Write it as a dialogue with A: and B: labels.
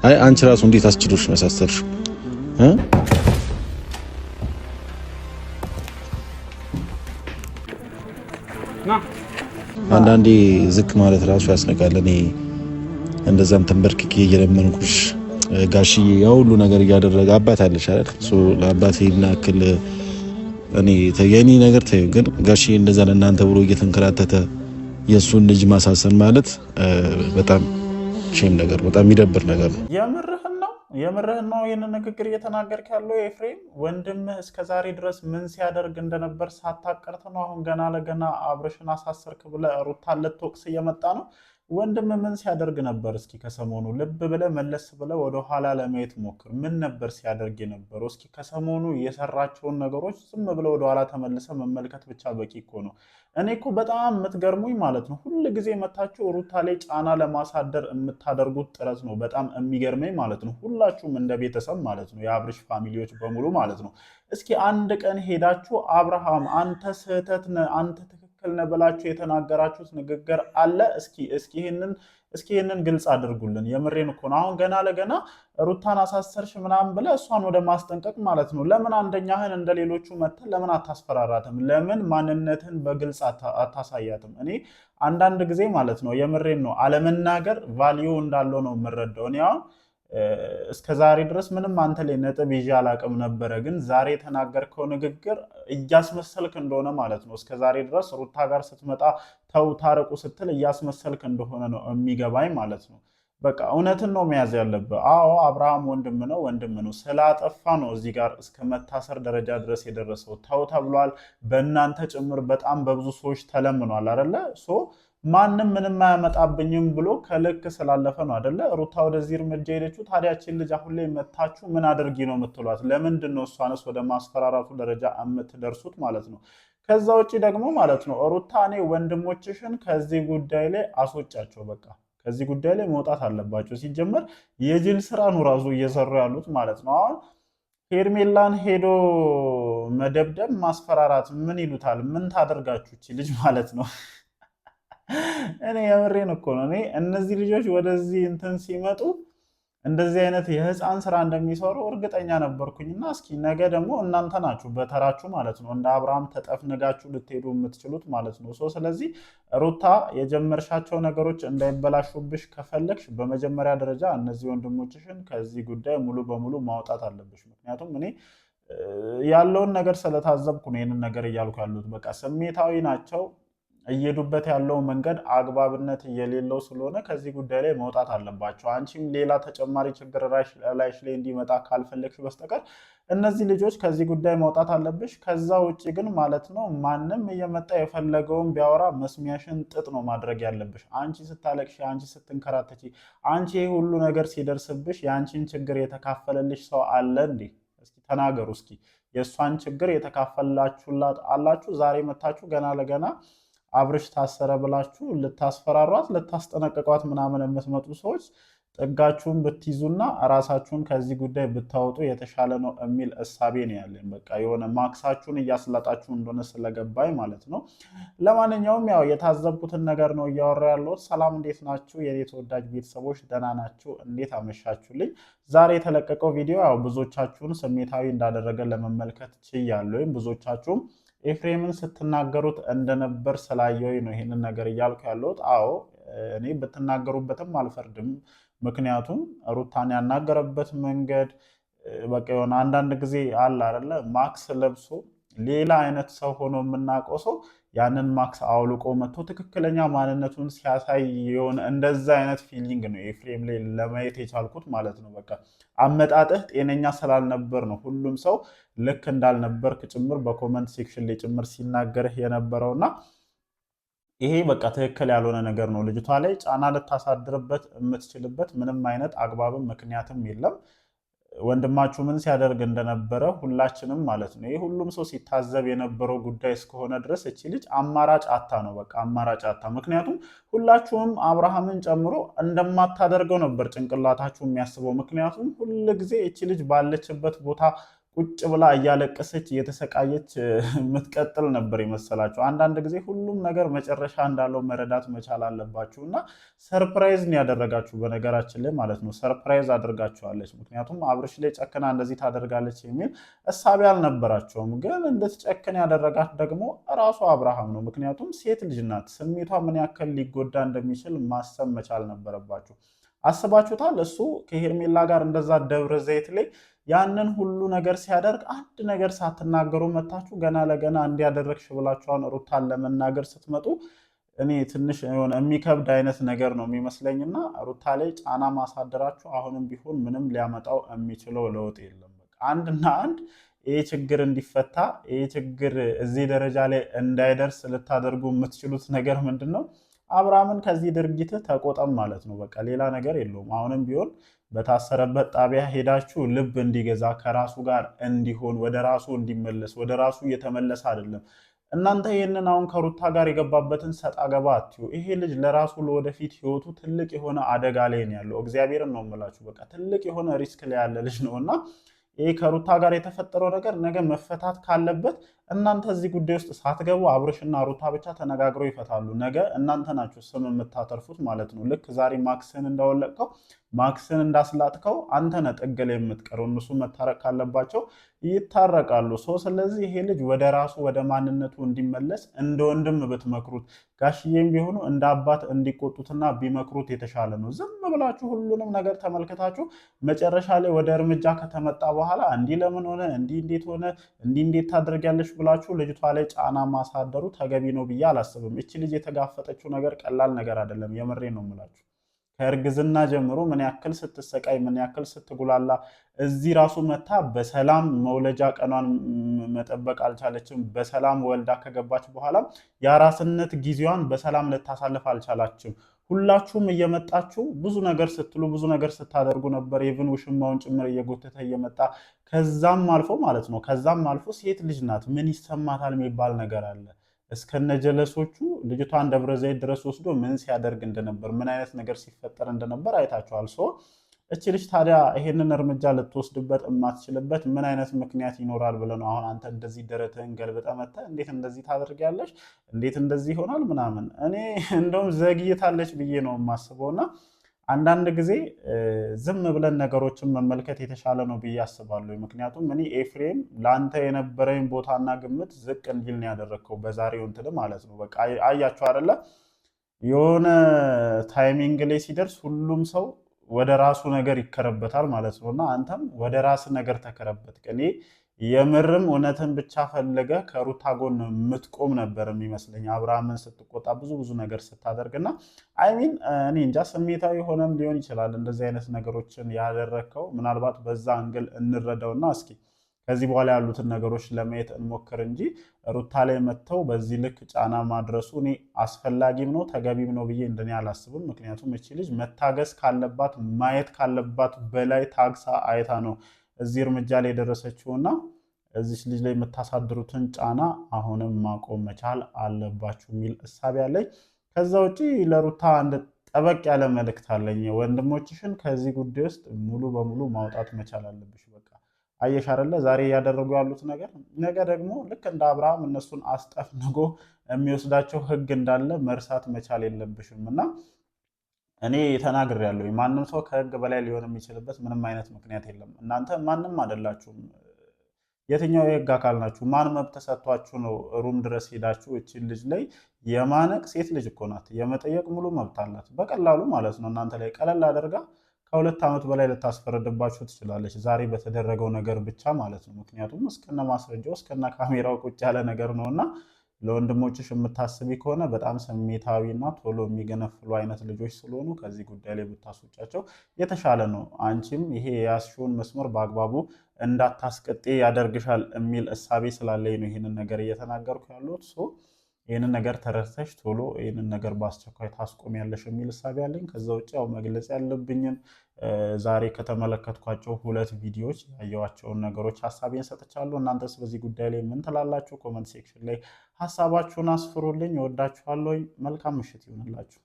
A: አይ አንቺ ራሱ እንዴት አስችሎሽ ነው ያሳሰርሽው? አንዳንዴ ዝቅ ማለት ራሱ ያስነቃል። እኔ እንደዛም ተንበርክኬ እየለመንኩሽ ጋሽዬ ያው ሁሉ ነገር እያደረገ አባት አለሽ አይደል? ለአባቴ እናክል እኔ የኔ ነገር ተይው፣ ግን ጋሽዬ እንደዛ ለእናንተ ብሎ እየተንከራተተ የእሱን ልጅ ማሳሰን ማለት በጣም ሼም ነገር፣ በጣም የሚደብር ነገር ነው።
B: የምርህን ነው ይህንን ንግግር እየተናገርክ ያለው ኤፍሬም? ወንድምህ እስከዛሬ ድረስ ምን ሲያደርግ እንደነበር ሳታቀርት ነው አሁን ገና ለገና አብርሽን አሳሰርክ ብለህ ሩታን ልትወቅስ እየመጣ ነው? ወንድም ምን ሲያደርግ ነበር? እስኪ ከሰሞኑ ልብ ብለህ መለስ ብለህ ወደኋላ ለማየት ሞክር። ምን ነበር ሲያደርግ የነበረው? እስኪ ከሰሞኑ የሰራቸውን ነገሮች ዝም ብለህ ወደኋላ ተመልሰህ መመልከት ብቻ በቂ እኮ ነው። እኔ እኮ በጣም የምትገርሙኝ ማለት ነው፣ ሁል ጊዜ መታችሁ ሩታ ላይ ጫና ለማሳደር የምታደርጉት ጥረት ነው በጣም የሚገርመኝ ማለት ነው። ሁላችሁም እንደ ቤተሰብ ማለት ነው፣ የአብርሽ ፋሚሊዎች በሙሉ ማለት ነው። እስኪ አንድ ቀን ሄዳችሁ አብርሃም አንተ ስህተት ነህ፣ አንተ ትክክል ነህ ብላችሁ የተናገራችሁት ንግግር አለ? እስኪ ይህንን ግልጽ አድርጉልን። የምሬን እኮ ነው። አሁን ገና ለገና ሩታን አሳሰርሽ ምናምን ብለህ እሷን ወደ ማስጠንቀቅ ማለት ነው። ለምን አንደኛህን እንደ ሌሎቹ መተህ ለምን አታስፈራራትም? ለምን ማንነትን በግልጽ አታሳያትም? እኔ አንዳንድ ጊዜ ማለት ነው የምሬን ነው አለመናገር ቫልዩ እንዳለው ነው የምረዳው። እኔ አሁን እስከ ዛሬ ድረስ ምንም አንተ ላይ ነጥብ ይዤ አላቅም ነበረ፣ ግን ዛሬ የተናገርከው ንግግር እያስመሰልክ እንደሆነ ማለት ነው። እስከ ዛሬ ድረስ ሩታ ጋር ስትመጣ ተው ታረቁ ስትል እያስመሰልክ እንደሆነ ነው የሚገባኝ ማለት ነው። በቃ እውነትን ነው መያዝ ያለብህ። አዎ አብርሃም ወንድም ነው፣ ስላጠፋ ነው እዚህ ጋር እስከ መታሰር ደረጃ ድረስ የደረሰው። ተው ተብሏል፣ በእናንተ ጭምር በጣም በብዙ ሰዎች ተለምኗል አይደለ? ማንም ምንም አያመጣብኝም ብሎ ከልክ ስላለፈ ነው አይደለ ሩታ ወደዚህ እርምጃ ሄደችው። ታዲያችን ልጅ አሁን ላይ መታችሁ ምን አድርጊ ነው የምትሏት? ለምንድን ነው እሷንስ ወደ ማስፈራራቱ ደረጃ የምትደርሱት ማለት ነው? ከዛ ውጭ ደግሞ ማለት ነው ሩታ እኔ ወንድሞችሽን ከዚህ ጉዳይ ላይ አስወጫቸው። በቃ ከዚህ ጉዳይ ላይ መውጣት አለባቸው። ሲጀመር የጅል ስራ ነው ራሱ እየሰሩ ያሉት ማለት ነው። አሁን ሄርሜላን ሄዶ መደብደብ ማስፈራራት ምን ይሉታል? ምን ታደርጋችሁ እቺ ልጅ ማለት ነው። እኔ የምሬን እኮ ነው። እኔ እነዚህ ልጆች ወደዚህ እንትን ሲመጡ እንደዚህ አይነት የህፃን ስራ እንደሚሰሩ እርግጠኛ ነበርኩኝና እስኪ ነገ ደግሞ እናንተ ናችሁ በተራችሁ ማለት ነው እንደ አብርሃም ተጠፍንጋችሁ ልትሄዱ የምትችሉት ማለት ነው። ስለዚህ ሩታ የጀመርሻቸው ነገሮች እንዳይበላሹብሽ ከፈለግሽ በመጀመሪያ ደረጃ እነዚህ ወንድሞችሽን ከዚህ ጉዳይ ሙሉ በሙሉ ማውጣት አለብሽ። ምክንያቱም እኔ ያለውን ነገር ስለታዘብኩ ነው ይህንን ነገር እያልኩ ያሉት። በቃ ስሜታዊ ናቸው። እየሄዱበት ያለው መንገድ አግባብነት የሌለው ስለሆነ ከዚህ ጉዳይ ላይ መውጣት አለባቸው። አንቺም ሌላ ተጨማሪ ችግር ላይሽ ላይ እንዲመጣ ካልፈለግሽ በስተቀር እነዚህ ልጆች ከዚህ ጉዳይ መውጣት አለብሽ። ከዛ ውጭ ግን ማለት ነው ማንም እየመጣ የፈለገውን ቢያወራ መስሚያሽን ጥጥ ነው ማድረግ ያለብሽ። አንቺ ስታለቅሽ፣ አንቺ ስትንከራተቺ፣ አንቺ ይህ ሁሉ ነገር ሲደርስብሽ የአንቺን ችግር የተካፈለልሽ ሰው አለ እንዴ? እስኪ ተናገሩ። እስኪ የእሷን ችግር የተካፈላችሁላት አላችሁ? ዛሬ መታችሁ ገና ለገና አብርሽ ታሰረ ብላችሁ ልታስፈራሯት ልታስጠነቀቋት ምናምን የምትመጡ ሰዎች ጥጋችሁን ብትይዙና ራሳችሁን ከዚህ ጉዳይ ብታወጡ የተሻለ ነው የሚል እሳቤ ነው ያለን። በቃ የሆነ ማክሳችሁን እያስላጣችሁ እንደሆነ ስለገባኝ ማለት ነው። ለማንኛውም ያው የታዘብኩትን ነገር ነው እያወራ ያለሁት። ሰላም፣ እንዴት ናችሁ የኔ ተወዳጅ ቤተሰቦች? ደህና ናችሁ? እንዴት አመሻችሁልኝ? ዛሬ የተለቀቀው ቪዲዮ ያው ብዙዎቻችሁን ስሜታዊ እንዳደረገ ለመመልከት ችያለሁ። ወይም ብዙዎቻችሁም ኤፍሬምን ስትናገሩት እንደነበር ስላየሁኝ ነው ይህንን ነገር እያልኩ ያለሁት። አዎ እኔ ብትናገሩበትም አልፈርድም። ምክንያቱም ሩታን ያናገረበት መንገድ በቃ የሆነ አንዳንድ ጊዜ አለ አይደለ ማክስ ለብሶ ሌላ አይነት ሰው ሆኖ የምናውቀው ሰው ያንን ማክስ አውልቆ መጥቶ ትክክለኛ ማንነቱን ሲያሳይ የሆነ እንደዛ አይነት ፊሊንግ ነው ኤፍሬም ላይ ለማየት የቻልኩት ማለት ነው። በቃ አመጣጥህ ጤነኛ ስላልነበር ነው ሁሉም ሰው ልክ እንዳልነበርክ ጭምር በኮመንት ሴክሽን ላይ ጭምር ሲናገርህ የነበረውና ይሄ በቃ ትክክል ያልሆነ ነገር ነው። ልጅቷ ላይ ጫና ልታሳድርበት የምትችልበት ምንም አይነት አግባብም ምክንያትም የለም። ወንድማችሁ ምን ሲያደርግ እንደነበረ ሁላችንም ማለት ነው ይህ ሁሉም ሰው ሲታዘብ የነበረው ጉዳይ እስከሆነ ድረስ እቺ ልጅ አማራጭ አታ ነው። በቃ አማራጭ አታ። ምክንያቱም ሁላችሁም አብርሃምን ጨምሮ እንደማታደርገው ነበር ጭንቅላታችሁ የሚያስበው። ምክንያቱም ሁል ጊዜ እቺ ልጅ ባለችበት ቦታ ቁጭ ብላ እያለቀሰች እየተሰቃየች የምትቀጥል ነበር የመሰላችሁ። አንዳንድ ጊዜ ሁሉም ነገር መጨረሻ እንዳለው መረዳት መቻል አለባችሁ። እና ሰርፕራይዝ ነው ያደረጋችሁ በነገራችን ላይ ማለት ነው። ሰርፕራይዝ አድርጋችኋለች። ምክንያቱም አብርሽ ላይ ጨክና እንደዚህ ታደርጋለች የሚል እሳቤ አልነበራቸውም። ግን እንድትጨክን ያደረጋት ደግሞ ራሱ አብርሃም ነው። ምክንያቱም ሴት ልጅ ናት። ስሜቷ ምን ያክል ሊጎዳ እንደሚችል ማሰብ መቻል ነበረባችሁ። አስባችሁታል? እሱ ከሄርሜላ ጋር እንደዛ ደብረ ዘይት ላይ ያንን ሁሉ ነገር ሲያደርግ አንድ ነገር ሳትናገሩ መታችሁ ገና ለገና እንዲያደረግሽ ብላችኋን ሩታን ለመናገር ስትመጡ እኔ ትንሽ የሆነ የሚከብድ አይነት ነገር ነው የሚመስለኝና ሩታ ላይ ጫና ማሳደራችሁ አሁንም ቢሆን ምንም ሊያመጣው የሚችለው ለውጥ የለም። በቃ አንድና አንድ ይህ ችግር እንዲፈታ ይህ ችግር እዚህ ደረጃ ላይ እንዳይደርስ ልታደርጉ የምትችሉት ነገር ምንድን ነው? አብርሃምን ከዚህ ድርጊት ተቆጠም ማለት ነው። በቃ ሌላ ነገር የለውም። አሁንም ቢሆን በታሰረበት ጣቢያ ሄዳችሁ ልብ እንዲገዛ ከራሱ ጋር እንዲሆን ወደ ራሱ እንዲመለስ ወደ ራሱ እየተመለሰ አይደለም። እናንተ ይህንን አሁን ከሩታ ጋር የገባበትን ሰጣ ገባ አትዩ። ይሄ ልጅ ለራሱ ለወደፊት ህይወቱ ትልቅ የሆነ አደጋ ላይ ነው ያለው። እግዚአብሔርን ነው የምላችሁ። በቃ ትልቅ የሆነ ሪስክ ላይ ያለ ልጅ ነው እና ይህ ከሩታ ጋር የተፈጠረው ነገር ነገ መፈታት ካለበት እናንተ እዚህ ጉዳይ ውስጥ ሳትገቡ አብርሽና ሩታ ብቻ ተነጋግረው ይፈታሉ። ነገ እናንተ ናችሁ ስም የምታተርፉት ማለት ነው። ልክ ዛሬ ማክስን እንዳወለቅከው ማክስን እንዳስላጥከው አንተ ነህ ጥግ ላይ የምትቀረው። እነሱ መታረቅ ካለባቸው ይታረቃሉ። ስለዚህ ይሄ ልጅ ወደ ራሱ ወደ ማንነቱ እንዲመለስ እንደ ወንድም ብትመክሩት፣ ጋሽዬም ቢሆኑ እንደ አባት እንዲቆጡትና ቢመክሩት የተሻለ ነው። ዝም ብላችሁ ሁሉንም ነገር ተመልክታችሁ መጨረሻ ላይ ወደ እርምጃ ከተመጣ በኋላ እንዲህ ለምን ሆነ፣ እንዲህ እንዴት ሆነ፣ እንዲህ እንዴት ታደርጊያለሽ ብላችሁ ልጅቷ ላይ ጫና ማሳደሩ ተገቢ ነው ብዬ አላስብም። እቺ ልጅ የተጋፈጠችው ነገር ቀላል ነገር አይደለም። የምሬ ነው የምላችሁ። ከእርግዝና ጀምሮ ምን ያክል ስትሰቃይ ምን ያክል ስትጉላላ እዚህ ራሱ መታ በሰላም መውለጃ ቀኗን መጠበቅ አልቻለችም። በሰላም ወልዳ ከገባች በኋላ የአራስነት ጊዜዋን በሰላም ልታሳልፍ አልቻላችም። ሁላችሁም እየመጣችሁ ብዙ ነገር ስትሉ ብዙ ነገር ስታደርጉ ነበር። የብን ውሽማውን ጭምር እየጎተተ እየመጣ ከዛም አልፎ ማለት ነው ከዛም አልፎ ሴት ልጅ ናት ምን ይሰማታል የሚባል ነገር አለ። እስከነጀለሶቹ ልጅቷን ደብረ ዘይት ድረስ ወስዶ ምን ሲያደርግ እንደነበር ምን አይነት ነገር ሲፈጠር እንደነበር አይታችኋል። እቺ ልጅ ታዲያ ይሄንን እርምጃ ልትወስድበት የማትችልበት ምን አይነት ምክንያት ይኖራል ብለህ ነው አሁን አንተ እንደዚህ ደረትህን ገልብጠህ መተህ እንዴት እንደዚህ ታደርጊያለሽ፣ እንዴት እንደዚህ ይሆናል ምናምን? እኔ እንደውም ዘግይታለች ብዬ ነው የማስበውና አንዳንድ ጊዜ ዝም ብለን ነገሮችን መመልከት የተሻለ ነው ብዬ አስባለሁ። ምክንያቱም እኔ ኤፍሬም ለአንተ የነበረኝ ቦታና ግምት ዝቅ እንዲል ነው ያደረግከው በዛሬው እንትን ማለት ነው። በቃ አያችሁ አይደለ? የሆነ ታይሚንግ ላይ ሲደርስ ሁሉም ሰው ወደ ራሱ ነገር ይከረበታል ማለት ነው እና አንተም ወደ ራስ ነገር ተከረበትክ። እኔ የምርም እውነትን ብቻ ፈልገ ከሩታ ጎን የምትቆም ነበር የሚመስለኝ። አብርሃምን ስትቆጣ ብዙ ነገር ስታደርግና አይሚን እኔ እንጃ ስሜታዊ ሆነም ሊሆን ይችላል እንደዚህ አይነት ነገሮችን ያደረግከው። ምናልባት በዛ አንግል እንረዳውና እስኪ ከዚህ በኋላ ያሉትን ነገሮች ለማየት እንሞክር እንጂ ሩታ ላይ መጥተው በዚህ ልክ ጫና ማድረሱ እኔ አስፈላጊም ነው ተገቢም ነው ብዬ እንደኔ አላስብም። ምክንያቱም እቺ ልጅ መታገስ ካለባት ማየት ካለባት በላይ ታግሳ አይታ ነው እዚህ እርምጃ ላይ የደረሰችውና እዚች ልጅ ላይ የምታሳድሩትን ጫና አሁንም ማቆም መቻል አለባችሁ የሚል እሳቤ አለኝ። ከዛ ውጪ ለሩታ አንድ ጠበቅ ያለ መልእክት አለኝ። ወንድሞችሽን ከዚህ ጉዳይ ውስጥ ሙሉ በሙሉ ማውጣት መቻል አለብሽ። በቃ አየሽ አይደለ ዛሬ እያደረጉ ያሉት ነገር ነገ ደግሞ ልክ እንደ አብርሃም እነሱን አስጠፍንጎ የሚወስዳቸው ሕግ እንዳለ መርሳት መቻል የለብሽም እና እኔ ተናግሬያለሁ። ማንም ሰው ከህግ በላይ ሊሆን የሚችልበት ምንም አይነት ምክንያት የለም። እናንተ ማንም አይደላችሁም። የትኛው የህግ አካል ናችሁ? ማን መብት ተሰጥቷችሁ ነው ሩም ድረስ ሄዳችሁ እቺን ልጅ ላይ የማነቅ? ሴት ልጅ እኮ ናት፣ የመጠየቅ ሙሉ መብት አላት። በቀላሉ ማለት ነው እናንተ ላይ ቀለል አድርጋ ከ2 ዓመት በላይ ልታስፈረድባችሁ ትችላለች፣ ዛሬ በተደረገው ነገር ብቻ ማለት ነው። ምክንያቱም እስከነ ማስረጃው እስከነ ካሜራው ቁጭ ያለ ነገር ነውና ለወንድሞችሽ የምታስቢ ከሆነ በጣም ስሜታዊና ቶሎ የሚገነፍሉ አይነት ልጆች ስለሆኑ ከዚህ ጉዳይ ላይ ብታስወጫቸው የተሻለ ነው። አንቺም ይሄ የያዝሽውን መስመር በአግባቡ እንዳታስቀጤ ያደርግሻል የሚል እሳቤ ስላለኝ ነው ይህንን ነገር እየተናገርኩ ያለሁት። ይህንን ነገር ተረድተሽ ቶሎ ይህንን ነገር በአስቸኳይ ታስቆሚያለሽ የሚል እሳቤ አለኝ። ከዛ ውጭ ያው መግለጽ ያለብኝን ዛሬ ከተመለከትኳቸው 2 ቪዲዮዎች ያየኋቸውን ነገሮች ሀሳቤን ሰጥቻለሁ። እናንተስ በዚህ ጉዳይ ላይ ምን ትላላችሁ? ኮመንት ሴክሽን ላይ ሀሳባችሁን አስፍሩልኝ። እወዳችኋለሁ። መልካም ምሽት ይሁንላችሁ።